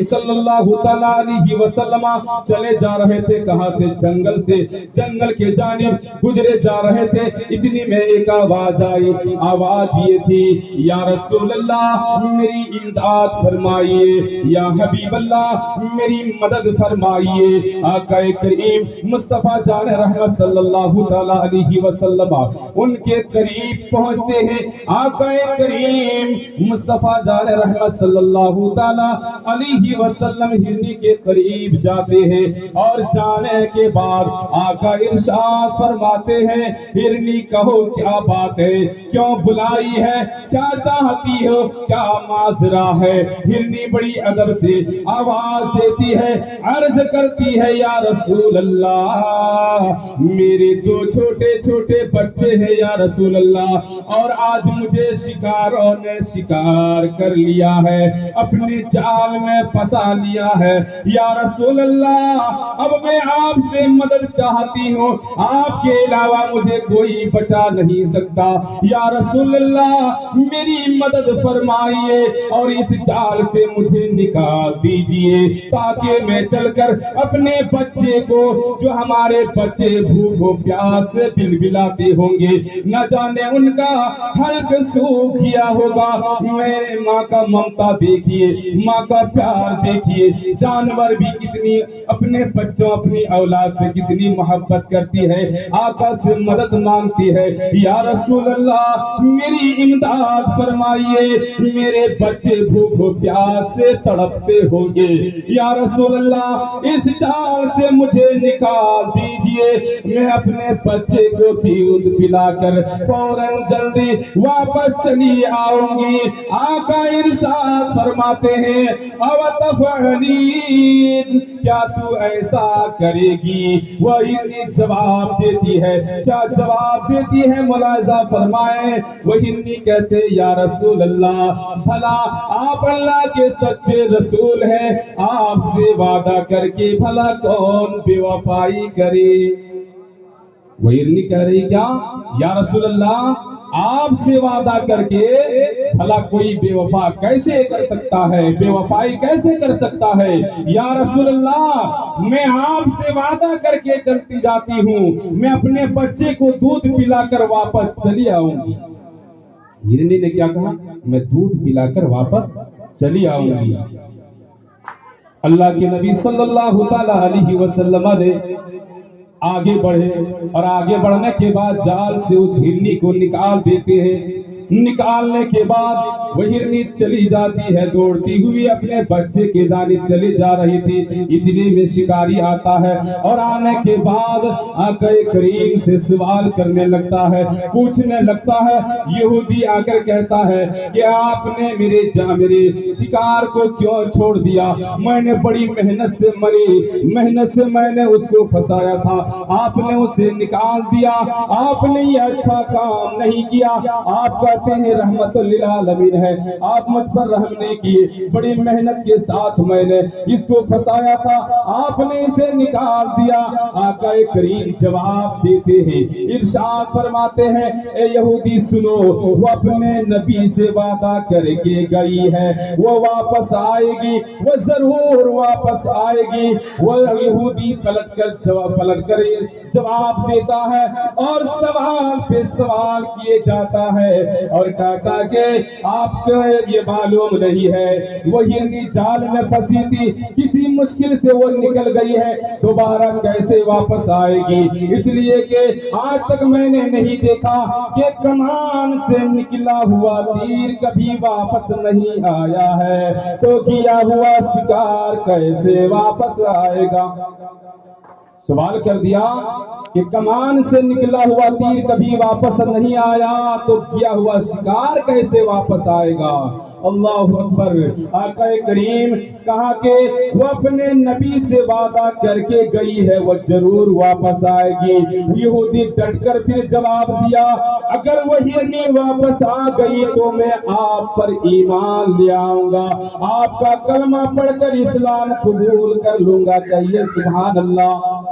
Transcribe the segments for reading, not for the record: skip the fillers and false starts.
صلی اللہ تعالیٰ علیہ وسلم چلے جا رہے تھے، کہاں سے؟ جنگل سے، جنگل کے جانب گزرے جا رہے تھے، اتنی میں ایک آواز آئی، آواز یہ تھی، یا رسول اللہ میری امداد فرمائیے، یا حبیب اللہ میری مدد فرمائیے۔ آقا کریم مصطفیٰ جان رحمت صلی اللہ تعالیٰ علیہ وسلم ان کے قریب پہنچتے ہیں، آقا کریم مصطفیٰ جان رحمت صلی اللہ تعالیٰ علیہ وسلم ہرنی کے قریب جاتے ہیں، اور جانے کے بعد آقا ارشاد فرماتے ہیں، ہرنی کہو کیا بات ہے، کیوں بلائی ہے، کیا چاہتی ہو، کیا معذرہ ہے؟ ہرنی بڑی ادب سے آواز دیتی ہے، عرض کرتی ہے، یا رسول اللہ میرے دو چھوٹے چھوٹے بچے ہیں یا رسول اللہ، اور آج مجھے شکاروں نے شکار کر لیا ہے، اپنے جال میں پھنسا لیا ہے، یا رسول اللہ اب میں آپ سے مدد چاہتی ہوں، آپ کے علاوہ مجھے کوئی بچا نہیں سکتا، یا رسول اللہ میری مدد فرمائیے اور اس جال سے مجھے نکال دیجئے، تاکہ میں چل کر اپنے بچے کو، جو ہمارے بچے بھوک و پیاس سے بلبلاتے ہوں گے، نہ جانے ان کا حلق سوکھ گیا ہوگا، میرے ماں کا ممتا دیکھیے، ماں کا پیار دیکھیے، جانور بھی کتنی اپنے بچوں اپنی اولاد سے کتنی محبت کرتی ہے، آقا سے مدد مانگتی ہے، یا رسول اللہ میری امداد فرمائیے، میرے بچے بھوک و پیاس سے تڑپتے ہوں گے، یا رسول اللہ اس جال سے مجھے نکال دیجئے، میں اپنے بچے کو دودھ پلا کر فوراً جلدی واپس چلی آؤں گی۔ آقا ارشاد فرماتے ہیں، او تفعلین، کیا تو ایسا کرے گی؟ وہ ہرنی جواب دیتی ہے، کیا جواب دیتی ہے؟ ملاحظہ فرمائیں، وہ ہرنی کہتے، یا رسول اللہ بھلا آپ اللہ کے سچے رسول ہیں، آپ سے وعدہ کر کے بھلا کون بے وفائی کرے؟ وہ ہرنی کہہ رہی، کیا یا رسول اللہ آپ سے وعدہ کر کے بھلا کوئی بے وفا کیسے کر سکتا ہے، بے وفائی کیسے کر سکتا ہے؟ یا رسول اللہ میں آپ سے وعدہ کر کے چلتی جاتی ہوں، میں اپنے بچے کو دودھ پلا کر واپس چلی آؤں گی۔ ہرنی نے کیا کہا؟ میں دودھ پلا کر واپس چلی آؤں گی۔ اللہ کے نبی صلی اللہ تعالی علیہ وسلم نے آگے بڑھے، اور آگے بڑھنے کے بعد جال سے اس ہرنی کو نکال دیتے ہیں، نکالنے کے بعد وہ ہرنی چلی جاتی ہے، دوڑتی ہوئی اپنے بچے کے جانب چلی جا رہی تھی، اتنے میں شکاری آتا ہے، اور آنے کے بعد آقا کریم سے سوال کرنے لگتا ہے، پوچھنے لگتا ہے، یہودی آ کر کہتا ہے کہ آپ نے میرے شکار کو کیوں چھوڑ دیا؟ میں نے بڑی محنت سے میں نے اس کو پھنسایا تھا، آپ نے اسے نکال دیا، آپ نے یہ اچھا کام نہیں کیا، آپ کہتے ہیں رحمت للعالمین ہے، آپ مجھ پر رحم نہیں کیے، بڑی محنت کے ساتھ میں نے اس کو پھنسایا تھا، آپ نے اسے نکال دیا۔ آقا کریم جواب دیتے ہیں، ارشاد فرماتے ہیں، اے یہودی سنو، وہ اپنے نبی سے وعدہ کر کے گئی ہے، وہ واپس آئے گی، وہ ضرور واپس آئے گی۔ وہ یہودی پلٹ کر جواب دیتا ہے، اور سوال پہ سوال کیے جاتا ہے، اور کہتا کہ آپ کو یہ معلوم نہیں ہے وہ ہرنی جال میں پھنسی تھی، کسی مشکل سے وہ نکل گئی ہے، دوبارہ کیسے واپس آئے گی؟ اس لیے کہ آج تک میں نے نہیں دیکھا کہ کمان سے نکلا ہوا تیر کبھی واپس نہیں آیا ہے، تو کیا ہوا شکار کیسے واپس آئے گا؟ سوال کر دیا کہ کمان سے نکلا ہوا تیر کبھی واپس نہیں آیا، تو کیا ہوا شکار کیسے واپس آئے گا؟ اللہ اکبر۔ آقا کریم کہا کہ وہ اپنے نبی سے وعدہ کر کے گئی ہے، وہ ضرور واپس آئے گی۔ یہودی ڈٹ کر پھر جواب دیا، اگر وہ ہرنی واپس آ گئی تو میں آپ پر ایمان لے آؤں گا، آپ کا کلمہ پڑھ کر اسلام قبول کر لوں گا، کہیے سبحان اللہ۔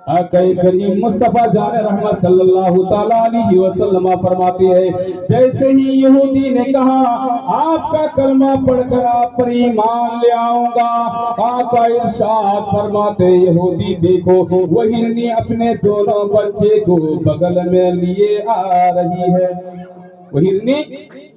آقا کریم مصطفیٰ جان رحمت صلی اللہ تعالیٰ علیہ وسلم فرماتے ہیں جیسے ہی یہودی نے کہا آپ کا کلمہ پڑھ کر آپ پر ایمان لے آؤں گا، آقا ارشاد فرماتے یہودی دیکھو وہ ہرنی اپنے دونوں بچے کو بغل میں لیے آ رہی ہے، وہ ہرنی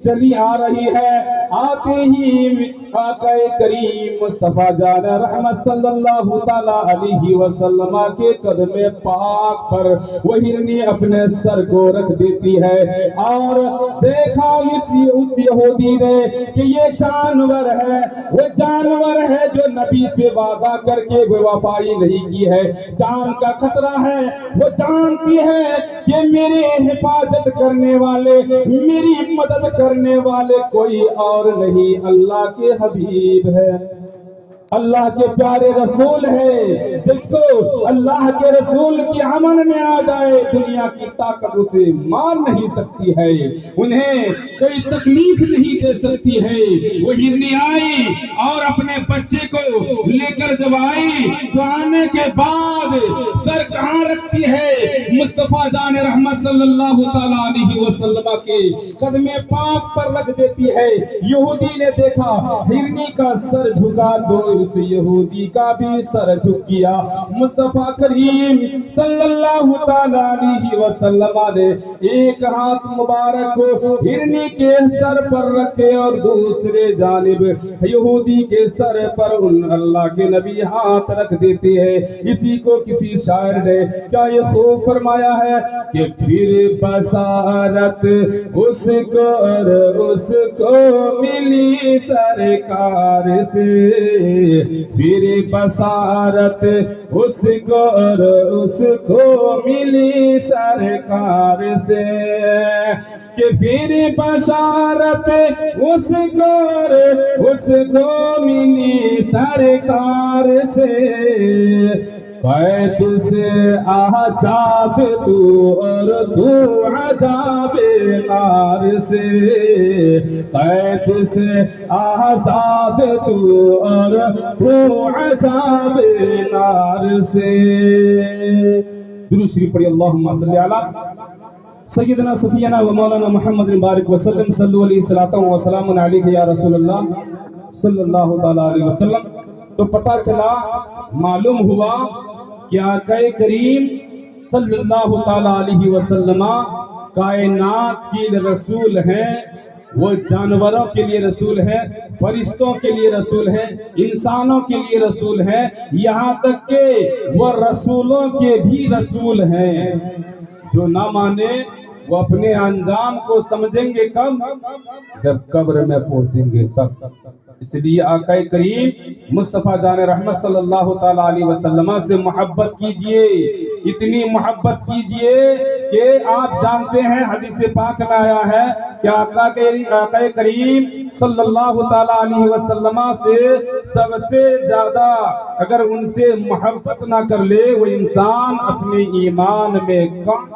چلی آ رہی ہے۔ آتے ہی آقا کریم مصطفیٰ جان رحمت صلی اللہ تعالیٰ علیہ وسلم کے قدم پاک پر وہ ہرنی اپنے سر کو رکھ دیتی ہے، اور دیکھا اس یہودی نے کہ یہ جانور ہے، وہ جانور ہے جو نبی سے وعدہ کر کے وہ وفائی نہیں کی ہے، جان کا خطرہ ہے، وہ جانتی ہے کہ میرے حفاظت کرنے والے، میری مدد کرنے والے کوئی اور نہیں، اللہ کے حبیب ہے، اللہ کے پیارے رسول ہے، جس کو اللہ کے رسول کی امن میں آ جائے دنیا کی طاقت اسے مار نہیں سکتی ہے، انہیں کوئی تکلیف نہیں دے سکتی ہے۔ وہ ہرنی آئی اور اپنے بچے کو لے کر جب آئی تو آنے کے بعد سر کہاں رکھتی ہے؟ مصطفیٰ جان رحمت صلی اللہ تعالیٰ علیہ وسلم کے قدم پاک پر رکھ دیتی ہے۔ یہودی نے دیکھا ہرنی کا سر جھکا تو اس یہودی کا بھی سر جھک گیا۔ مصطفیٰ کریم صلی اللہ تعالیٰ علیہ وسلم نے ایک ہاتھ مبارک کو ہرنی کے سر پر رکھے اور دوسرے جانب یہودی کے سر پر اللہ کے نبی ہاتھ رکھ دیتے ہیں۔ اسی کو کسی شاعر نے کیا یہ خوب فرمایا ہے کہ پھر بصارت اس کو اور اس کو ملی سرکار سے، پھر بصارت اس کو اور اس کو ملی سرکار سے، کہ پھر بشارت اس کو اور اس کو ملی سرکار سے، قید سے آزاد تو اور تو عذاب نار سے، قید سے آزاد تو اور تو عذاب نار سے۔ درود شریف پڑھی، اللہم صلی علی سیدنا صفینا و مولانا محمد مبارک وسلم، صلو علیہ الصلاۃ والسلام علیک یا رسول اللہ صلی اللہ تعالیٰ علیہ وسلم۔ تو پتہ چلا، معلوم ہوا کہ آقا کریم صلی اللہ تعالیٰ علیہ وسلم کائنات کے رسول ہیں، وہ جانوروں کے لیے رسول ہیں، فرشتوں کے لیے رسول ہیں، انسانوں کے لیے رسول ہیں، یہاں تک کہ وہ رسولوں کے بھی رسول ہیں۔ جو نہ مانے وہ اپنے انجام کو سمجھیں گے کب؟ جب قبر میں پہنچیں گے تب۔ اس لیے آقا کریم مصطفیٰ جان رحمت صلی اللہ تعالیٰ علیہ وسلم سے محبت کیجئے، اتنی محبت کیجئے کہ آپ جانتے ہیں حدیث پاک میں آیا ہے کہ آقا کریم صلی اللہ تعالیٰ علیہ وسلم سے سب سے زیادہ اگر ان سے محبت نہ کر لے وہ انسان اپنے ایمان میں کم